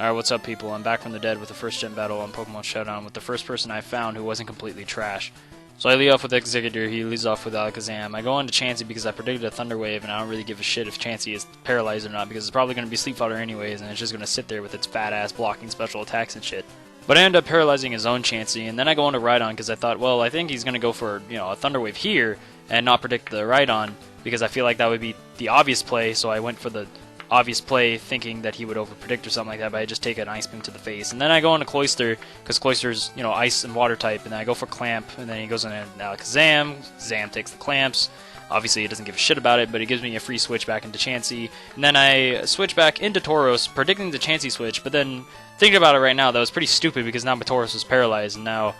Alright, what's up people? I'm back from the dead with the first gen battle on Pokemon Showdown with the first person I found who wasn't completely trash. So I lead off with Exeggutor, he leads off with Alakazam. I go on to Chansey because I predicted a Thunder Wave and I don't really give a shit if Chansey is paralyzed or not because it's probably going to be Sleep Fodder anyways and it's just going to sit there with its fat ass blocking special attacks and shit. But I end up paralyzing his own Chansey, and then I go on to Rhydon because I thought, well, I think he's going to go for, a Thunder Wave here and not predict the Rhydon because I feel like that would be the obvious play, so I went for the obvious play thinking that he would overpredict or something like that, but I just take an Ice Beam to the face. And then I go into Cloyster, because Cloyster's, Ice and Water type, and then I go for Clamp, and then he goes into Alakazam, Zam takes the Clamps. Obviously, he doesn't give a shit about it, but he gives me a free switch back into Chansey. And then I switch back into Tauros, predicting the Chansey switch, but then thinking about it right now, that was pretty stupid because now my Tauros was paralyzed, and now,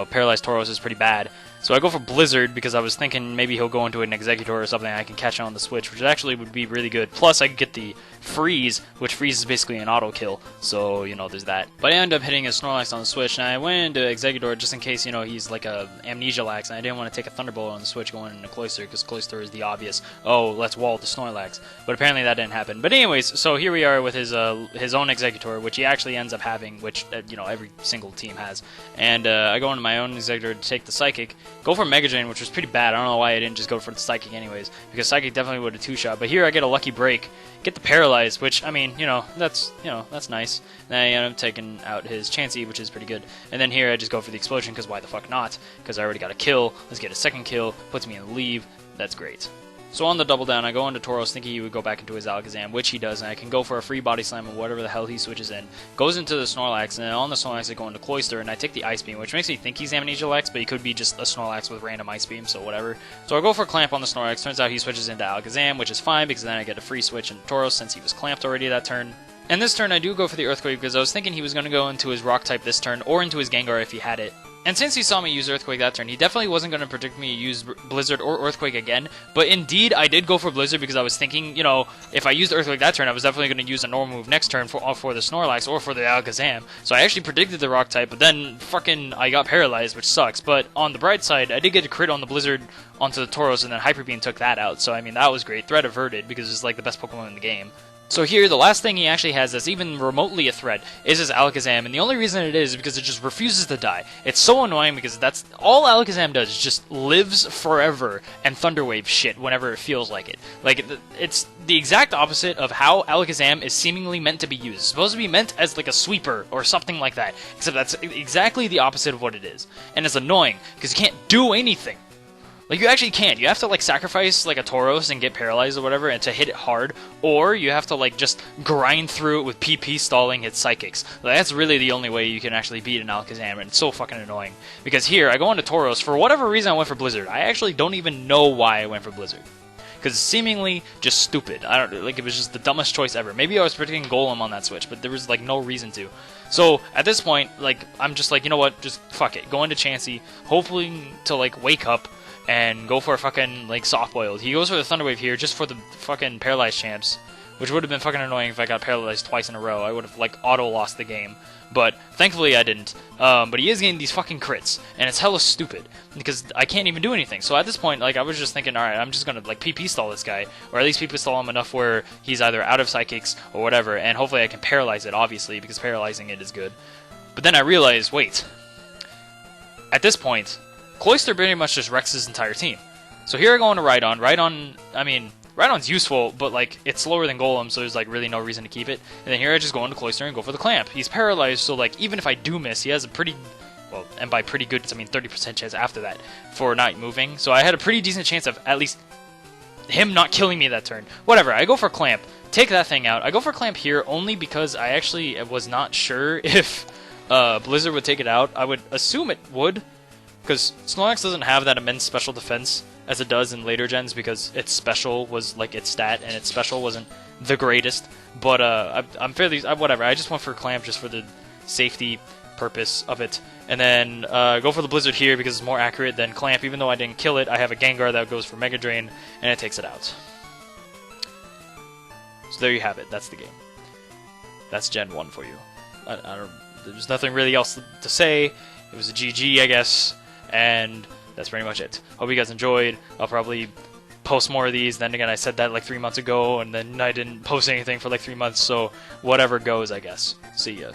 paralyzed Tauros is pretty bad. So I go for Blizzard because I was thinking maybe he'll go into an Exeggutor or something I can catch on the switch, which actually would be really good. Plus, I could get the Freeze, which Freeze is basically an auto kill, so, there's that. But I end up hitting a Snorlax on the switch, and I went into Exeggutor just in case, he's like a Amnesia-lax, and I didn't want to take a Thunderbolt on the switch going into Cloyster, because Cloyster is the obvious, oh, let's wall the Snorlax. But apparently that didn't happen. But anyways, so here we are with his own Exeggutor, which he actually ends up having, which, every single team has. And I go into my own Exeggutor to take the Psychic, go for Mega Drain, which was pretty bad. I don't know why I didn't just go for the Psychic anyways, because Psychic definitely would have two-shot. But here I get a lucky break, get the Paralyze, which, I mean, that's nice. Then I end up taking out his Chansey, which is pretty good. And then here I just go for the Explosion, because why the fuck not? Because I already got a kill. Let's get a second kill, puts me in the lead. That's great. So on the double down, I go into Tauros thinking he would go back into his Alakazam, which he does, and I can go for a free Body Slam or whatever the hell he switches in. Goes into the Snorlax, and then on the Snorlax I go into Cloyster, and I take the Ice Beam, which makes me think he's Amnesia-lax, but he could be just a Snorlax with random Ice Beam, so whatever. So I go for Clamp on the Snorlax, turns out he switches into Alakazam, which is fine, because then I get a free switch into Tauros since he was clamped already that turn. And this turn I do go for the Earthquake, because I was thinking he was going to go into his Rock type this turn, or into his Gengar if he had it. And since he saw me use Earthquake that turn, he definitely wasn't going to predict me to use Blizzard or Earthquake again. But indeed, I did go for Blizzard because I was thinking, if I used Earthquake that turn, I was definitely going to use a normal move next turn for the Snorlax or for the Alakazam. So I actually predicted the Rock type, but then fucking I got paralyzed, which sucks. But on the bright side, I did get a crit on the Blizzard onto the Tauros, and then Hyper Beam took that out. So I mean, that was great. Threat averted because it's like the best Pokemon in the game. So here, the last thing he actually has that's even remotely a threat is his Alakazam, and the only reason it is because it just refuses to die. It's so annoying because that's all Alakazam does, just lives forever and Thunder Wave shit whenever it feels like it. Like, it's the exact opposite of how Alakazam is seemingly meant to be used. It's supposed to be meant as like a sweeper or something like that, except that's exactly the opposite of what it is. And it's annoying because you can't do anything. Like, you actually can't. You have to, like, sacrifice, like, a Tauros and get paralyzed or whatever and to hit it hard, or you have to, like, just grind through it with PP stalling its Psychics. Like, that's really the only way you can actually beat an Alakazam, and it's so fucking annoying. Because here, I go into Tauros, for whatever reason I went for Blizzard. I actually don't even know why I went for Blizzard. Because it's seemingly just stupid. I don't, like, it was just the dumbest choice ever. Maybe I was predicting Golem on that switch, but there was, like, no reason to. So, at this point, like, I'm just like, you know what, just fuck it. Go into Chansey, hopefully to, like, wake up, and go for a fucking, like, soft-boiled. He goes for the Thunder Wave here just for the fucking paralyzed champs, which would have been fucking annoying if I got paralyzed twice in a row. I would have, like, auto-lost the game. But thankfully I didn't. But he is getting these fucking crits, and it's hella stupid, because I can't even do anything. So at this point, like, I was just thinking, alright, I'm just gonna, like, PP stall this guy, or at least PP stall him enough where he's either out of Psychics or whatever, and hopefully I can paralyze it, obviously, because paralyzing it is good. But then I realized, wait, at this point, Cloyster pretty much just wrecks his entire team. So here I go into Rhydon. Rhydon, I mean, Rhydon's useful, but, like, it's slower than Golem, so there's, like, really no reason to keep it. And then here I just go into Cloyster and go for the Clamp. He's paralyzed, so, like, even if I do miss, he has a pretty, well, and by pretty good, I mean 30% chance after that for not moving. So I had a pretty decent chance of at least him not killing me that turn. Whatever, I go for Clamp, take that thing out. I go for Clamp here only because I actually was not sure if Blizzard would take it out. I would assume it would, because Snorlax doesn't have that immense special defense as it does in later gens because its special was like its stat and its special wasn't the greatest. But I'm fairly whatever. I just went for Clamp just for the safety purpose of it, and then go for the Blizzard here because it's more accurate than Clamp. Even though I didn't kill it, I have a Gengar that goes for Mega Drain and it takes it out. So there you have it. That's the game. That's Gen 1 for you. I don't. There's nothing really else to say. It was a GG, I guess. And that's pretty much it. Hope you guys enjoyed. I'll probably post more of these. Then again, I said that like 3 months ago, and then I didn't post anything for like 3 months, so whatever goes, I guess. See ya.